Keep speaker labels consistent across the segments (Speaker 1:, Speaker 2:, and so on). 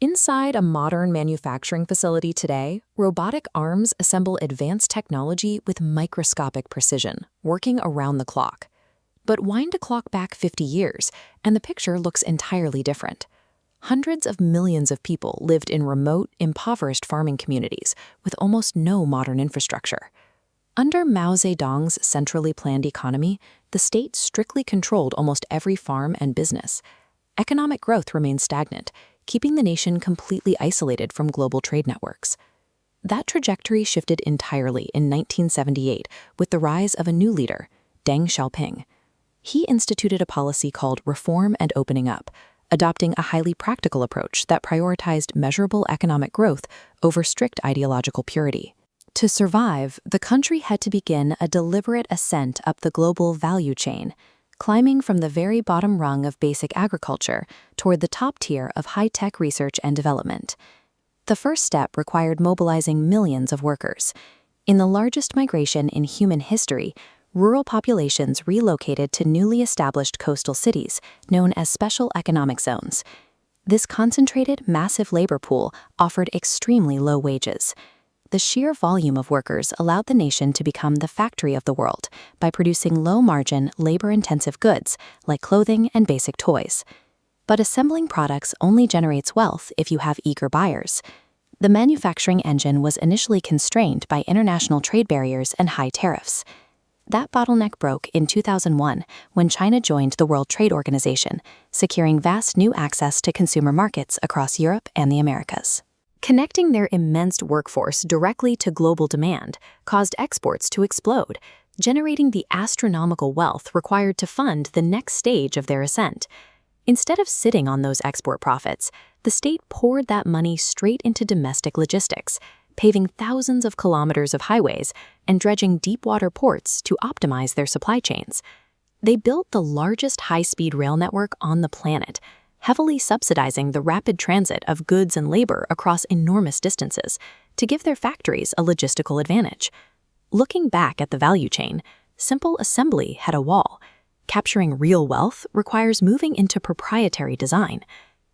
Speaker 1: Inside a modern manufacturing facility today, robotic arms assemble advanced technology with microscopic precision, working around the clock. But wind a clock back 50 years, and the picture looks entirely different. Hundreds of millions of people lived in remote, impoverished farming communities with almost no modern infrastructure. Under Mao Zedong's centrally planned economy, the state strictly controlled almost every farm and business. Economic growth remained stagnant, keeping the nation completely isolated from global trade networks. That trajectory shifted entirely in 1978 with the rise of a new leader, Deng Xiaoping. He instituted a policy called Reform and Opening Up, adopting a highly practical approach that prioritized measurable economic growth over strict ideological purity. To survive, the country had to begin a deliberate ascent up the global value chain, climbing from the very bottom rung of basic agriculture toward the top tier of high-tech research and development. The first step required mobilizing millions of workers. In the largest migration in human history, rural populations relocated to newly established coastal cities known as special economic zones. This concentrated, massive labor pool offered extremely low wages. The sheer volume of workers allowed the nation to become the factory of the world by producing low-margin, labor-intensive goods like clothing and basic toys. But assembling products only generates wealth if you have eager buyers. The manufacturing engine was initially constrained by international trade barriers and high tariffs. That bottleneck broke in 2001 when China joined the World Trade Organization, securing vast new access to consumer markets across Europe and the Americas. Connecting their immense workforce directly to global demand caused exports to explode, generating the astronomical wealth required to fund the next stage of their ascent. Instead of sitting on those export profits, the state poured that money straight into domestic logistics, paving thousands of kilometers of highways and dredging deep-water ports to optimize their supply chains. They built the largest high-speed rail network on the planet, heavily subsidizing the rapid transit of goods and labor across enormous distances to give their factories a logistical advantage. Looking back at the value chain, simple assembly had a wall. Capturing real wealth requires moving into proprietary design.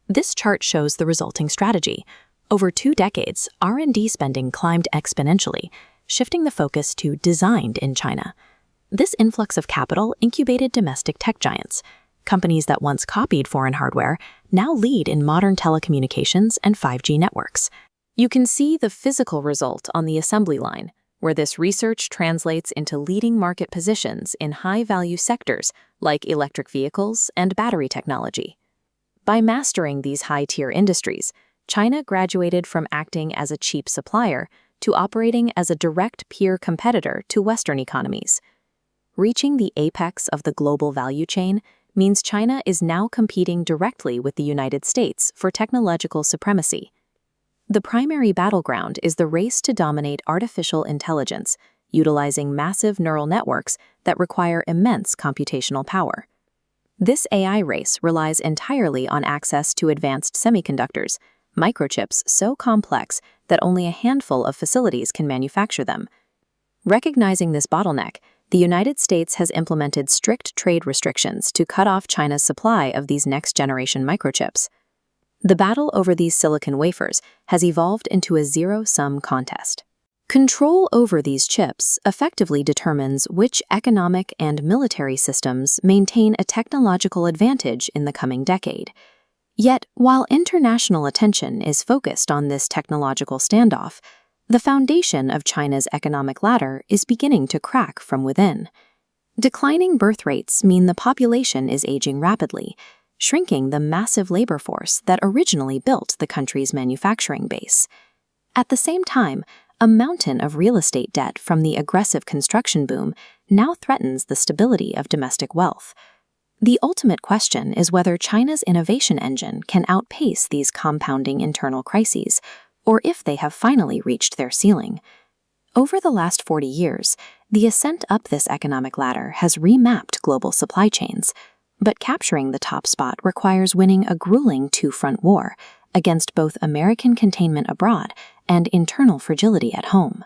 Speaker 1: This chart shows the resulting strategy. Over 2 decades, R&D spending climbed exponentially, shifting the focus to designed in China. This influx of capital incubated domestic tech giants. Companies that once copied foreign hardware now lead in modern telecommunications and 5G networks. You can see the physical result on the assembly line, where this research translates into leading market positions in high-value sectors like electric vehicles and battery technology. By mastering these high-tier industries, China graduated from acting as a cheap supplier to operating as a direct peer competitor to Western economies. Reaching the apex of the global value chain means China is now competing directly with the United States for technological supremacy. The primary battleground is the race to dominate artificial intelligence, utilizing massive neural networks that require immense computational power. This AI race relies entirely on access to advanced semiconductors, microchips so complex that only a handful of facilities can manufacture them. Recognizing this bottleneck, the United States has implemented strict trade restrictions to cut off China's supply of these next-generation microchips. The battle over these silicon wafers has evolved into a zero-sum contest. Control over these chips effectively determines which economic and military systems maintain a technological advantage in the coming decade. Yet, while international attention is focused on this technological standoff, the foundation of China's economic ladder is beginning to crack from within. Declining birth rates mean the population is aging rapidly, shrinking the massive labor force that originally built the country's manufacturing base. At the same time, a mountain of real estate debt from the aggressive construction boom now threatens the stability of domestic wealth. The ultimate question is whether China's innovation engine can outpace these compounding internal crises, or if they have finally reached their ceiling. Over the last 40 years, the ascent up this economic ladder has remapped global supply chains, but capturing the top spot requires winning a grueling 2-front war against both American containment abroad and internal fragility at home.